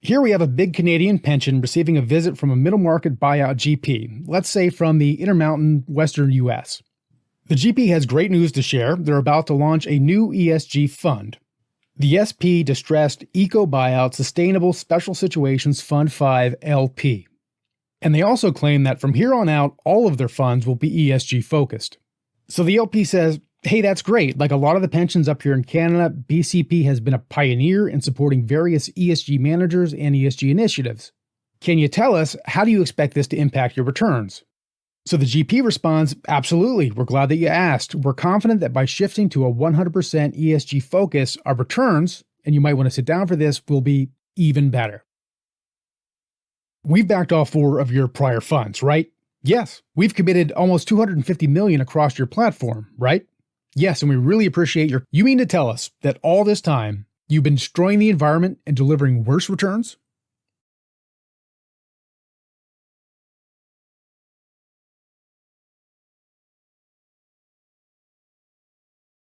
Here we have a big Canadian pension receiving a visit from a middle market buyout GP, let's say from the Intermountain Western US. The GP has great news to share. They're about to launch a new ESG fund, the SP Distressed Eco Buyout Sustainable Special Situations Fund 5 LP. And they also claim that from here on out, all of their funds will be ESG focused. So the LP says, hey, that's great. Like a lot of the pensions up here in Canada, BCP has been a pioneer in supporting various ESG managers and ESG initiatives. Can you tell us, how do you expect this to impact your returns? So the GP responds, absolutely. We're glad that you asked. We're confident that by shifting to a 100% ESG focus, our returns, and you might want to sit down for this, will be even better. We've backed all 4 of your prior funds, right? Yes. We've committed almost $250 million across your platform, right? Yes, and we really appreciate You mean to tell us that all this time, you've been destroying the environment and delivering worse returns?